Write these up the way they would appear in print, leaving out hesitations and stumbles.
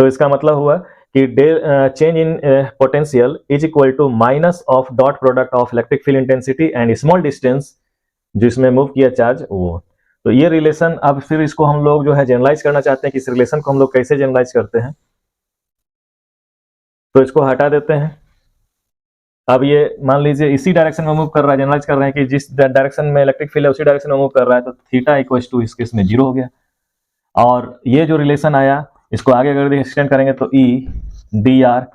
तो इसका मतलब हुआ कि change in potential is equal to minus of dot product of electric field intensity and small distance जिसमें मूव किया चार्ज वो। तो ये रिलेशन, अब फिर इसको हम लोग जो है जनरलाइज करना चाहते हैं कि इस रिलेशन को हम लोग कैसे जनरलाइज करते हैं। तो इसको हटा देते हैं। अब ये मान लीजिए इसी डायरेक्शन में मूव कर रहा है, जनरलाइज कर रहे हैं कि जिस डायरेक्शन में इलेक्ट्रिक फील्ड है उसी डायरेक्शन में मूव कर रहा है, तो थीटा इक्वल टू इस केस में 0 हो गया। और ये जो रिलेशन आया इसको आगे अगर एक्सटेंड करेंगे तो ई डी आर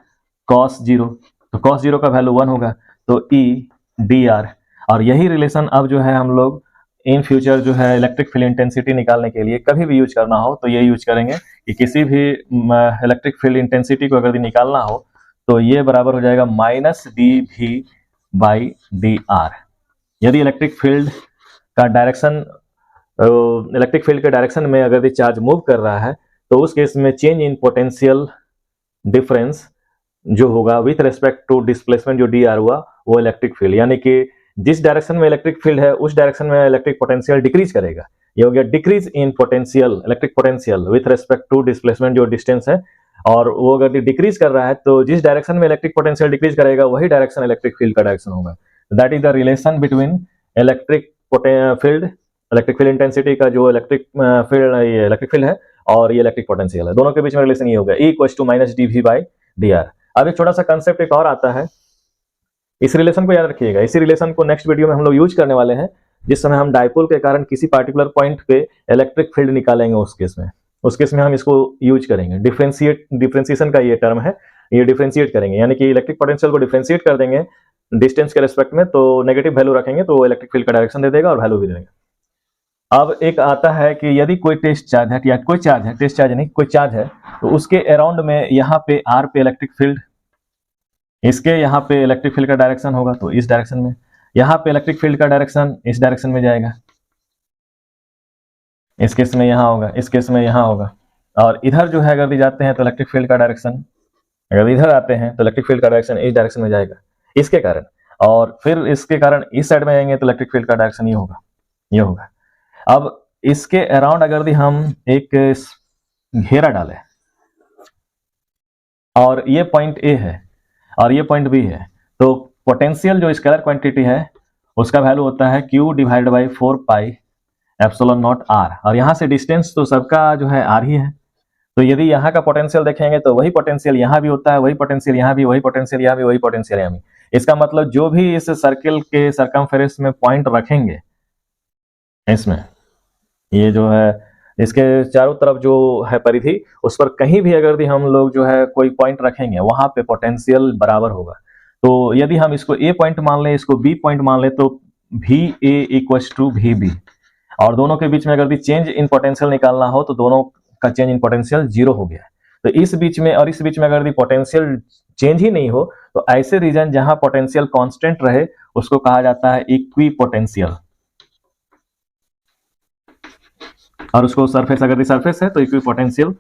कॉस 0, तो कॉस 0 का वैल्यू 1 होगा, तो ई डी आर। और यही रिलेशन अब जो है हम लोग इन फ्यूचर जो है इलेक्ट्रिक फील्ड इंटेंसिटी निकालने के लिए कभी भी यूज करना हो तो ये यूज करेंगे कि किसी भी इलेक्ट्रिक फील्ड इंटेंसिटी को अगर निकालना हो तो ये बराबर हो जाएगा minus D V by D R. यदि इलेक्ट्रिक फील्ड का डायरेक्शन, इलेक्ट्रिक फील्ड के डायरेक्शन में अगर चार्ज मूव कर रहा है तो उस केस में चेंज इन पोटेंशियल डिफरेंस जो होगा विथ रेस्पेक्ट टू डिस्प्लेसमेंट जो डी आर हुआ वो इलेक्ट्रिक फील्ड, यानी कि जिस डायरेक्शन में इलेक्ट्रिक फील्ड है उस डायरेक्शन में इलेक्ट्रिक पोटेंशियल डिक्रीज करेगा। ये हो गया decrease in potential, electric potential with respect to displacement जो डिस्टेंस है, और वो अगर डिक्रीज कर रहा है तो जिस डायरेक्शन में इलेक्ट्रिक पोटेंशियल डिक्रीज करेगा वही डायरेक्शन इलेक्ट्रिक फील्ड का डायरेक्शन होगा। That is the relation between electric field, electric field intensity का जो इलेक्ट्रिक फील्ड है और ये इलेक्ट्रिक पोटेंशियल है, दोनों के बीच में रिलेशन ये होगा E equals to minus D V by D R. अब एक छोटा सा कंसेप्ट एक और आता है, इस रिलेशन को याद रखिएगा। इसी रिलेशन को नेक्स्ट वीडियो में हम लोग यूज करने वाले हैं, जिस समय हम डायपोल के कारण किसी पार्टिकुलर पॉइंट पे इलेक्ट्रिक फील्ड निकालेंगे उस केस में हम इसको यूज करेंगे। डिफरेंशिएशन का ये टर्म है, ये डिफरेंशिएट करेंगे, यानी कि इलेक्ट्रिक पोटेंशियल को डिफरेंशिएट कर देंगे डिस्टेंस के रेस्पेक्ट में, तो नेगेटिव वैल्यू रखेंगे तो इलेक्ट्रिक फील्ड का डायरेक्शन दे देगा और वैल्यू भी दे देगा। अब एक आता है कि यदि कोई टेस्ट चार्ज है या कोई चार्ज है, टेस्ट चार्ज नहीं कोई चार्ज है, तो उसके अराउंड में यहाँ पे आर पे इलेक्ट्रिक फील्ड, इसके यहाँ पे इलेक्ट्रिक फील्ड का डायरेक्शन होगा तो इस डायरेक्शन में, यहाँ पे इलेक्ट्रिक फील्ड का डायरेक्शन इस डायरेक्शन में जाएगा, इस केस में यहाँ होगा, इस केस में यहाँ होगा, और इधर जो है अगर जाते हैं तो इलेक्ट्रिक फील्ड का डायरेक्शन, अगर इधर आते हैं तो इलेक्ट्रिक फील्ड का डायरेक्शन इस डायरेक्शन में जाएगा इसके कारण, और फिर इसके कारण इस साइड में आएंगे तो इलेक्ट्रिक फील्ड का डायरेक्शन ये होगा, ये होगा। अब इसके अराउंड अगर हम एक घेरा डालें और ये पॉइंट ए है और ये पॉइंट बी है, तो पोटेंशियल जो स्केलर क्वांटिटी है उसका वैल्यू होता है Q divided by 4 pi epsilon not R, और यहाँ से डिस्टेंस तो सबका जो है R ही है। तो यदि यहाँ का पोटेंशियल देखेंगे तो वही पोटेंशियल यहाँ भी होता है, वही पोटेंशियल यहाँ भी, वही पोटेंशियल यहाँ भी, वही पोटेंशियल यहाँ भी। इसका मतलब जो भी इस सर्किल के सरकमफेरेंस में पॉइंट रखेंगे, इसमें ये जो है इसके चारों तरफ जो है परिधि, उस पर कहीं भी अगर हम लोग जो है कोई पॉइंट रखेंगे वहां पे पोटेंशियल बराबर होगा। तो यदि हम इसको ए पॉइंट मान लें, इसको बी पॉइंट मान लें, तो V A equals to V B, और दोनों के बीच में अगर चेंज इन पोटेंशियल निकालना हो तो दोनों का चेंज इन पोटेंशियल 0 हो गया। तो इस बीच में और इस बीच में अगर पोटेंशियल चेंज ही नहीं हो तो ऐसे रीजन जहां पोटेंशियल कांस्टेंट रहे उसको कहा जाता है इक्वी पोटेंशियल, और उसको सरफेस अगर सरफेस है तो इक्वी पोटेंशियल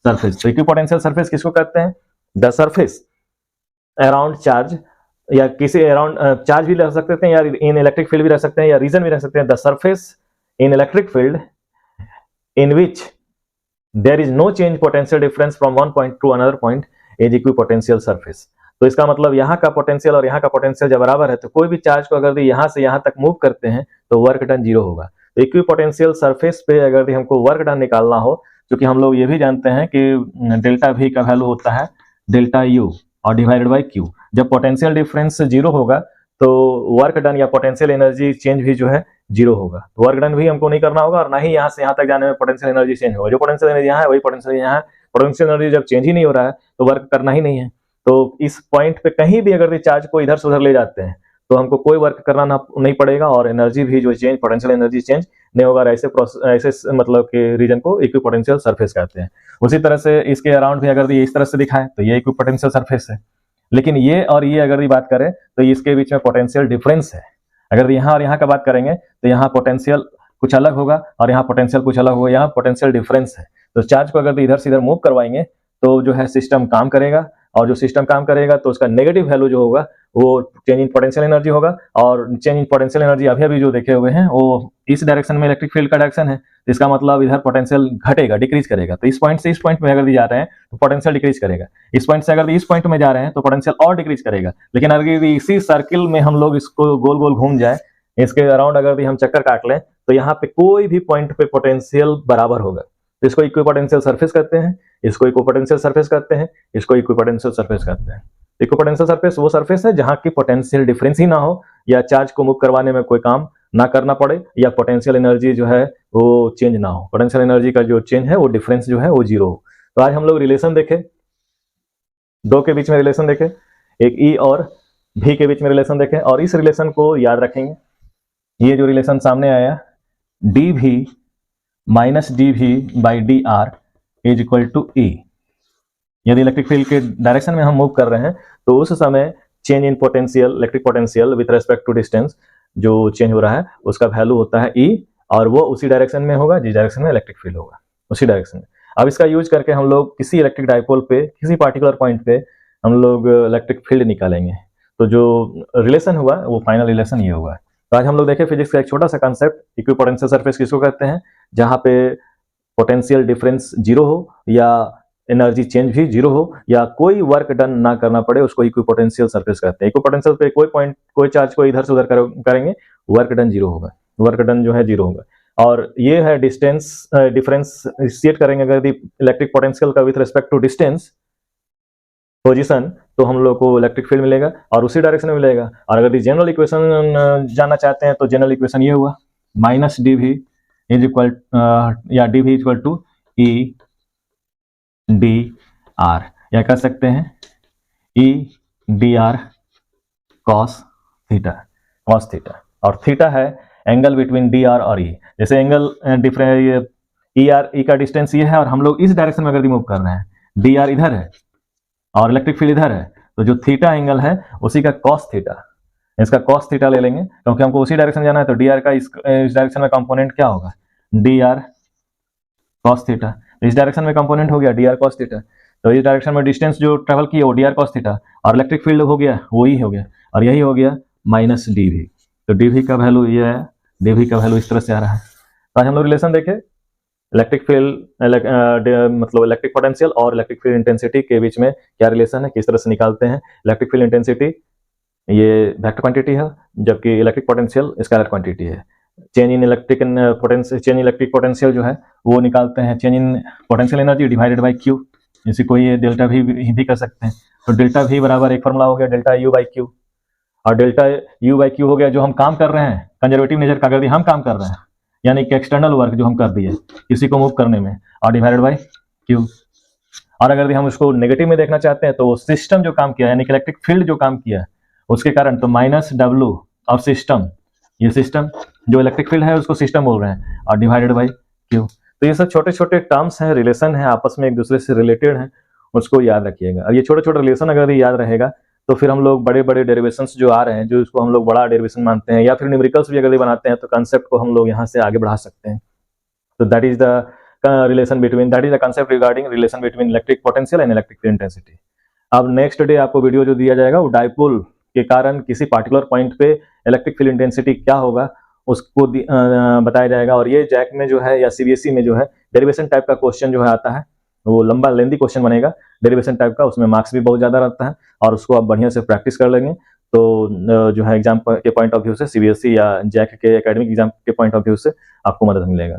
सरफेस। तो इक्वी पोटेंशियल सरफेस किसको कहते हैं? द सरफेस अराउंड चार्ज, या किसी अराउंड चार्ज भी रख सकते हैं, या इन इलेक्ट्रिक फील्ड भी रख सकते हैं, या रीजन भी रख सकते हैं। The surface in electric field in which there is no change potential difference from one point to another point is equipotential surface. तो इसका मतलब यहाँ का पोटेंशियल और यहाँ का पोटेंशियल जब बराबर है तो कोई भी चार्ज को अगर यहाँ से यहाँ तक मूव करते हैं तो वर्क डन 0 होगा। तो इक्वी पोटेंशियल सरफेस पे अगर हमको वर्क डन निकालना हो, क्योंकि हम लोग ये भी जानते हैं कि डेल्टा वी का वैल्यू होता है डेल्टा यू और डिवाइडेड बाई क्यू। जब पोटेंशियल डिफरेंस 0 होगा तो वर्क डन या पोटेंशियल एनर्जी चेंज भी जो है 0 होगा। तो वर्क डन भी हमको नहीं करना होगा, और ना ही यहाँ से यहाँ तक जाने में पोटेंशियल एनर्जी चेंज होगा। जो पोटेंशियल एनर्जी यहाँ है वही पोटेंशियल यहाँ है। पोटेंशियल एनर्जी जब चेंज ही नहीं हो रहा है तो वर्क करना ही नहीं है। तो इस पॉइंट पे कहीं भी अगर चार्ज को इधर से उधर ले जाते हैं तो हमको कोई वर्क करना नहीं पड़ेगा, और एनर्जी भी जो चेंज, पोटेंशियल एनर्जी चेंज नहीं होगा। ऐसे मतलब के रीजन को इक्विपोटेंशियल सरफेस कहते हैं। उसी तरह से इसके अराउंड भी अगर इस तरह से दिखाएं तो ये इक्विपोटेंशियल सरफेस है। लेकिन ये और ये अगर बात करें तो इसके बीच में पोटेंशियल डिफरेंस है। अगर यहाँ और यहाँ का बात करेंगे तो यहाँ पोटेंशियल कुछ अलग होगा और यहाँ पोटेंशियल कुछ अलग होगा, यहाँ पोटेंशियल डिफरेंस है। तो चार्ज को अगर इधर से इधर मूव करवाएंगे तो जो है सिस्टम काम करेगा, और जो सिस्टम काम करेगा तो उसका नेगेटिव वैल्यू जो होगा वो चेंज इन पोटेंशियल एनर्जी होगा, और चेंज इन पोटेंशियल एनर्जी अभी जो देखे हुए हैं वो इस डायरेक्शन में इलेक्ट्रिक फील्ड का डायरेक्शन है, इसका मतलब इधर पोटेंशियल घटेगा, डिक्रीज करेगा। तो इस पॉइंट से इस पॉइंट में अगर जा रहे हैं तो पोटेंशियल डिक्रीज करेगा, इस पॉइंट से अगर इस पॉइंट में जा रहे हैं तो पोटेंशियल और डिक्रीज करेगा। लेकिन अगर इसी सर्किल में हम लोग इसको गोल गोल घूम जाए, इसके अराउंड अगर भी हम चक्कर काट लें, तो यहाँ पे कोई भी पॉइंट पे पोटेंशियल बराबर होगा। तो इसको इक्विपोटेंशियल सरफेस कहते हैं, इसको इक्विपोटेंशियल सरफेस कहते हैं, इसको इक्विपोटेंशियल सरफेस कहते हैं। इक्विपोटेंशियल सरफेस वो सरफेस है जहां की पोटेंशियल डिफरेंस ही ना हो, या चार्ज को मूव करवाने में कोई काम ना करना पड़े, या पोटेंशियल एनर्जी जो है वो चेंज ना हो, पोटेंशियल एनर्जी का जो चेंज है वो डिफरेंस जो है वो जीरो हो। तो आज हम लोग रिलेशन देखे, दो के बीच में रिलेशन देखे, एक ई और भी के बीच में रिलेशन देखे, और इस रिलेशन को याद रखेंगे। ये जो रिलेशन सामने आया, डी भी माइनस डी भी by D R is equal to E. यदि इलेक्ट्रिक फील्ड के डायरेक्शन में हम मूव कर रहे हैं तो उस समय change in potential, electric potential with respect to distance जो चेंज हो रहा है उसका वैल्यू होता है ई, और वो उसी डायरेक्शन में होगा जिस डायरेक्शन में इलेक्ट्रिक फील्ड होगा, उसी डायरेक्शन में। अब इसका यूज करके हम लोग किसी इलेक्ट्रिक डाइपोल पे, किसी पार्टिकुलर पॉइंट पे हम लोग इलेक्ट्रिक फील्ड निकालेंगे। तो जो रिलेशन हुआ वो फाइनल रिलेशन ये हुआ। तो आज हम लोग देखें फिजिक्स का एक छोटा सा कंसेप्ट, इक्विपोटेंशियल सरफेस किसको कहते हैं, जहां पे पोटेंशियल डिफरेंस जीरो हो, या एनर्जी चेंज भी जीरो हो, या कोई वर्क डन ना करना पड़े, उसको इक्विपोटेंशियल सरफेस कहते हैं। इक्विपोटेंशियल पे कोई पॉइंट, कोई चार्ज को इधर से उधर करेंगे, वर्क डन जीरो होगा, वर्क डन जो है जीरो होगा। और ये है डिस्टेंस डिफरेंशिएट करेंगे अगर इलेक्ट्रिक पोटेंशियल का with respect to distance position, तो हम लोग को इलेक्ट्रिक फील्ड मिलेगा और उसी डायरेक्शन में मिलेगा। और अगर जनरल इक्वेशन जानना चाहते हैं तो जनरल इक्वेशन ये हुआ, minus D V is equal, या D V equal to E D R, या कह सकते हैं E D R cos theta, cos theta. और थीटा है एंगल बिटवीन डी आर और ई। जैसे angle difference E R, E का डिस्टेंस ये है और हम लोग इस डायरेक्शन में अगर मूव कर रहे हैं, डी आर इधर है और इलेक्ट्रिक फील्ड इधर है, तो जो थीटा एंगल है उसी का कॉस थीटा, इसका कॉस थीटा ले लेंगे, क्योंकि हमको उसी डायरेक्शन जाना है। तो डी आर का इस डायरेक्शन में कंपोनेंट क्या होगा, डी आर कॉस थीटा। इस डायरेक्शन में कंपोनेंट हो गया डी आर कॉस थीटा। तो इस डायरेक्शन में डिस्टेंस जो ट्रेवल किया वो डी आर कॉस थीटा, और इलेक्ट्रिक फील्ड हो गया वो ही हो गया, और यही हो गया माइनस डी भी। तो डी भी का वैल्यू ये है, डी भी का वैल्यू इस तरह से आ रहा है। तो आज हम लोग रिलेशन देखे इलेक्ट्रिक फील्ड मतलब इलेक्ट्रिक पोटेंशियल और इलेक्ट्रिक फील्ड इंटेंसिटी के बीच में क्या रिलेशन है, किस तरह से निकालते हैं। इलेक्ट्रिक फील्ड इंटेंसिटी ये वेक्टर क्वांटिटी है, जबकि इलेक्ट्रिक पोटेंशियल स्केलर क्वांटिटी है। Change in electric potential, change electric potential जो है वो निकालते हैं change in potential energy divided by Q, इसी को ये डेल्टा भी कर सकते हैं। तो डेल्टा वी बराबर एक फॉर्मूला हो गया डेल्टा यू बाई क्यू, और डेल्टा यू बाई क्यू हो गया जो हम काम कर रहे हैं कंजर्वेटिव नेचर का, अगर हम काम कर रहे हैं यानी कि एक्सटर्नल वर्क जो हम कर दिए किसी को मूव करने में, और डिवाइडेड बाय क्यू। और अगर भी हम उसको नेगेटिव में देखना चाहते हैं तो सिस्टम जो काम किया यानी कि इलेक्ट्रिक फील्ड जो काम किया उसके कारण, तो माइनस डब्ल्यू ऑफ सिस्टम, ये सिस्टम जो इलेक्ट्रिक फील्ड है उसको सिस्टम बोल रहे हैं, और डिवाइडेड बाय क्यू। तो ये सब छोटे छोटे टर्म्स हैं, रिलेशन है, आपस में एक दूसरे से रिलेटेड हैं, उसको याद रखिएगा। और ये छोटे छोटे रिलेशन अगर याद रहेगा तो फिर हम लोग बड़े बड़े डेरिवेशंस जो आ रहे हैं, जो इसको हम लोग बड़ा डेरिवेशन मानते हैं, या फिर न्यूमेरिकल्स भी अगर बनाते हैं तो कंसेप्ट को हम लोग यहाँ से आगे बढ़ा सकते हैं। तो that is the relation between, that is the concept regarding relation between electric potential and electric field intensity. अब नेक्स्ट डे आपको वीडियो जो दिया जाएगा वो डाइपोल के कारण किसी पार्टिकुलर पॉइंट पे इलेक्ट्रिक फील्ड इंटेंसिटी क्या होगा उसको बताया जाएगा। और ये जैक में जो है या सीबीएसई में जो है डेरिवेशन टाइप का क्वेश्चन जो है आता है, वो लंबा लेंदी क्वेश्चन बनेगा डेरिवेशन टाइप का, उसमें मार्क्स भी बहुत ज्यादा रहता है, और उसको आप बढ़िया से प्रैक्टिस कर लेंगे तो जो है एग्जाम के पॉइंट ऑफ व्यू से, सीबीएसई या जैक के एकेडमिक एग्जाम के पॉइंट ऑफ व्यू से आपको मदद मिलेगा।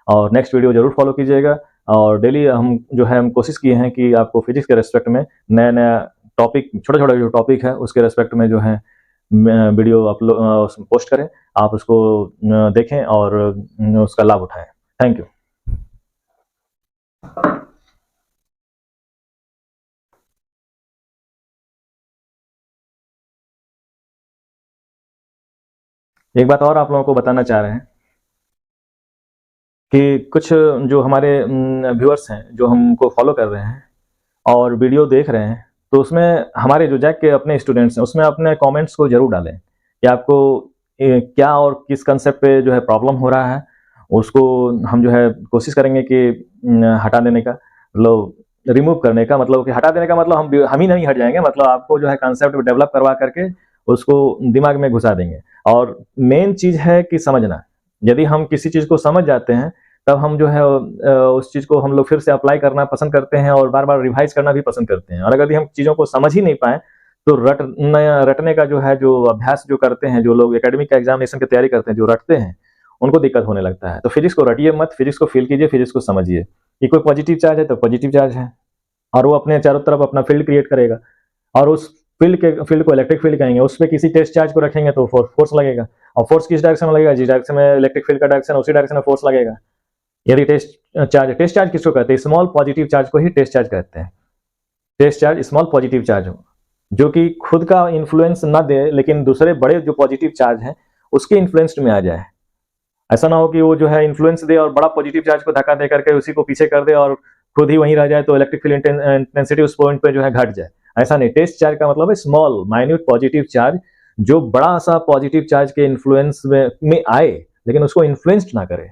और नेक्स्ट वीडियो जरूर फॉलो कीजिएगा। और डेली हम जो है हम कोशिश किए हैं कि आपको फिजिक्स के रेस्पेक्ट में नया नया टॉपिक, छोटा छोटा जो टॉपिक है उसके रेस्पेक्ट में जो है वीडियो अपलोड पोस्ट करें, आप उसको देखें और उसका लाभ उठाएं। Thank you. एक बात और आप लोगों को बताना चाह रहे हैं कि कुछ जो हमारे व्यूअर्स हैं जो हमको फॉलो कर रहे हैं और वीडियो देख रहे हैं, तो उसमें हमारे जो जैक के अपने स्टूडेंट्स हैं उसमें अपने कमेंट्स को जरूर डालें कि आपको क्या और किस कंसेप्ट पे जो है प्रॉब्लम हो रहा है, उसको हम जो है कोशिश करेंगे कि हटा देने का। मतलब रिमूव करने का मतलब कि हटा देने का मतलब हम ही नहीं हट जाएंगे, मतलब आपको जो है कॉन्सेप्ट डेवलप करवा करके उसको दिमाग में घुसा देंगे। और मेन चीज है कि समझना, यदि हम किसी चीज को समझ जाते हैं तब हम जो है उस चीज को हम लोग फिर से अप्लाई करना पसंद करते हैं और बार बार रिवाइज करना भी पसंद करते हैं। और अगर हम चीजों को समझ ही नहीं पाए तो रटने का जो है, जो अभ्यास जो करते हैं, जो लोग एकेडमिक का एग्जामिनेशन की तैयारी करते हैं, जो रटते हैं, उनको दिक्कत होने लगता है। तो फिजिक्स को रटिए मत, फिजिक्स को फील कीजिए, फिजिक्स को समझिए कि कोई पॉजिटिव चार्ज है तो पॉजिटिव चार्ज है और वो अपने चारों तरफ अपना फील्ड क्रिएट करेगा और उस फील्ड को इलेक्ट्रिक फील्ड कहेंगे। उस पर किसी टेस्ट चार्ज को रखेंगे तो फोर्स लगेगा, और फोर्स किस डायरेक्शन में लगेगा, जिस डायरेक्शन में इलेक्ट्रिक फील्ड का डायरेक्शन, उसी डायरेक्शन में फोर्स लगेगा। यदि टेस्ट चार्ज किसको कहते हैं, स्मॉल पॉजिटिव चार्ज को ही टेस्ट चार्ज कहते हैं। Test charge small positive charge हो, जो कि खुद का इन्फ्लुएंस ना दे लेकिन दूसरे बड़े जो पॉजिटिव चार्ज हैं उसके इन्फ्लुएंस में आ जाए। ऐसा ना हो कि वो जो है इन्फ्लुएंस दे और बड़ा पॉजिटिव चार्ज को धक्का दे करके उसी को पीछे कर दे और खुद ही वहीं रह जाए, तो इलेक्ट्रिक फील्ड इंटेंसिटी उस पॉइंट पे जो है घट जाए। ऐसा नहीं, टेस्ट चार्ज का मतलब है स्मॉल माइन्यूट पॉजिटिव चार्ज, जो बड़ा सा पॉजिटिव चार्ज के इन्फ्लुएंस में आए लेकिन उसको इन्फ्लुएंस्ड ना करे,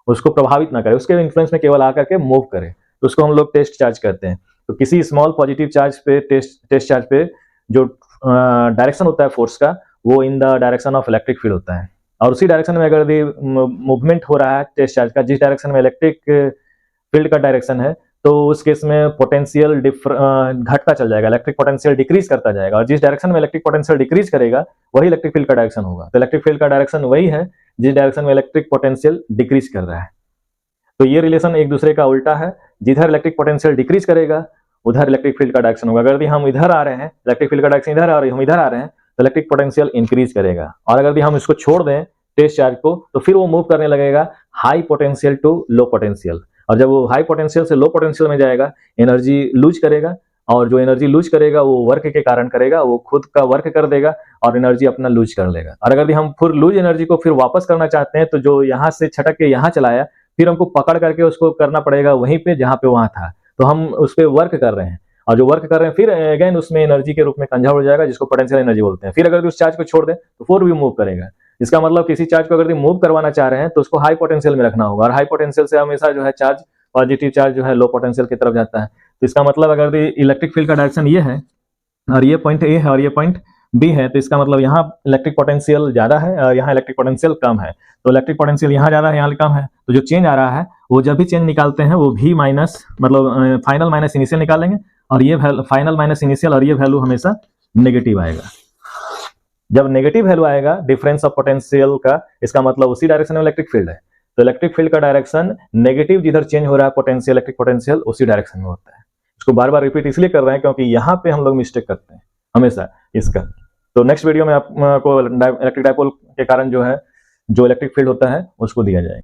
उसको प्रभावित ना करे, उसके इन्फ्लुएंस में केवल आकर के मूव करे, तो उसको हम लोग टेस्ट चार्ज कहते हैं। तो किसी स्मॉल पॉजिटिव चार्ज पे टेस्ट चार्ज पे जो डायरेक्शन होता है फोर्स का, वो in the direction of electric field होता है। और उसी डायरेक्शन में अगर मूवमेंट हो रहा है टेस्ट चार्ज का, जिस डायरेक्शन में इलेक्ट्रिक फील्ड का डायरेक्शन है, तो उस केस में पोटेंशियल घटता चल जाएगा, इलेक्ट्रिक पोटेंशियल डिक्रीज करता जाएगा, और जिस डायरेक्शन में इलेक्ट्रिक पोटेंशियल डिक्रीज करेगा वही इलेक्ट्रिक फील्ड का डायरेक्शन होगा। तो इलेक्ट्रिक फील्ड का डायरेक्शन वही है जिस डायरेक्शन में इलेक्ट्रिक पोटेंशियल डिक्रीज कर रहा है। तो ये रिलेशन एक दूसरे का उल्टा है, जिधर इलेक्ट्रिक पोटेंशियल डिक्रीज करेगा उधर इलेक्ट्रिक फील्ड का डायरेक्शन होगा। अगर हम इधर आ रहे हैं, इलेक्ट्रिक फील्ड का डायरेक्शन इधर आ रही है, हम इधर आ रहे हैं, तो इलेक्ट्रिक पोटेंशियल इंक्रीज करेगा। और अगर हम इसको छोड़ दें टेस्ट चार्ज को, तो फिर वो मूव करने लगेगा high potential to low potential, और जब वो हाई पोटेंशियल से लो पोटेंशियल में जाएगा एनर्जी लूज करेगा, और जो एनर्जी लूज करेगा वो वर्क के कारण करेगा, वो खुद का वर्क कर देगा और एनर्जी अपना लूज कर लेगा। और अगर हम फिर लूज एनर्जी को फिर वापस करना चाहते हैं, तो जो यहाँ से छटक के यहाँ चलाया फिर हमको पकड़ करके उसको करना पड़ेगा वहीं पे जहाँ पे वहाँ था। तो हम उस पर वर्क कर रहे हैं, और जो वर्क कर रहे हैं फिर अगेन उसमें एनर्जी के रूप में कंजर्व हो जाएगा, जिसको पोटेंशियल एनर्जी बोलते हैं। फिर अगर उस चार्ज को छोड़ दें तो फोर भी मूव करेगा। इसका मतलब किसी चार्ज को अगर मूव करवाना चाह रहे हैं तो उसको हाई पोटेंशियल में रखना होगा, और हाई पोटेंशियल से हमेशा जो है चार्ज पॉजिटिव चार्ज जो है लो पोटेंशियल की तरफ जाता है। तो इसका मतलब अगर इलेक्ट्रिक फील्ड का डायरेक्शन ये है और ये पॉइंट ए है और ये पॉइंट बी है, तो इसका मतलब यहाँ इलेक्ट्रिक पोटेंशियल ज्यादा है और यहाँ इलेक्ट्रिक पोटेंशियल कम है। तो इलेक्ट्रिक पोटेंशियल यहाँ ज्यादा है, यहाँ कम है, तो जो चेंज आ रहा है वो जब भी चेंज निकालते हैं वो भी माइनस मतलब फाइनल माइनस इनिशियल निकालेंगे, और ये फाइनल माइनस इनिशियल और ये वैल्यू हमेशा नेगेटिव आएगा। जब नेगेटिव वैल्यू आएगा डिफरेंस ऑफ पोटेंशियल का, इसका मतलब उसी डायरेक्शन में इलेक्ट्रिक फील्ड है। तो इलेक्ट्रिक फील्ड का डायरेक्शन नेगेटिव जिधर चेंज हो रहा है पोटेंशियल, इलेक्ट्रिक पोटेंशियल उसी डायरेक्शन में होता है। इसको बार बार रिपीट इसलिए कर रहे हैं क्योंकि यहाँ पे हम लोग मिस्टेक करते हैं हमेशा इसका। तो नेक्स्ट वीडियो में आपको इलेक्ट्रिक डायपोल के कारण जो है जो इलेक्ट्रिक फील्ड होता है उसको दिया जाएगा।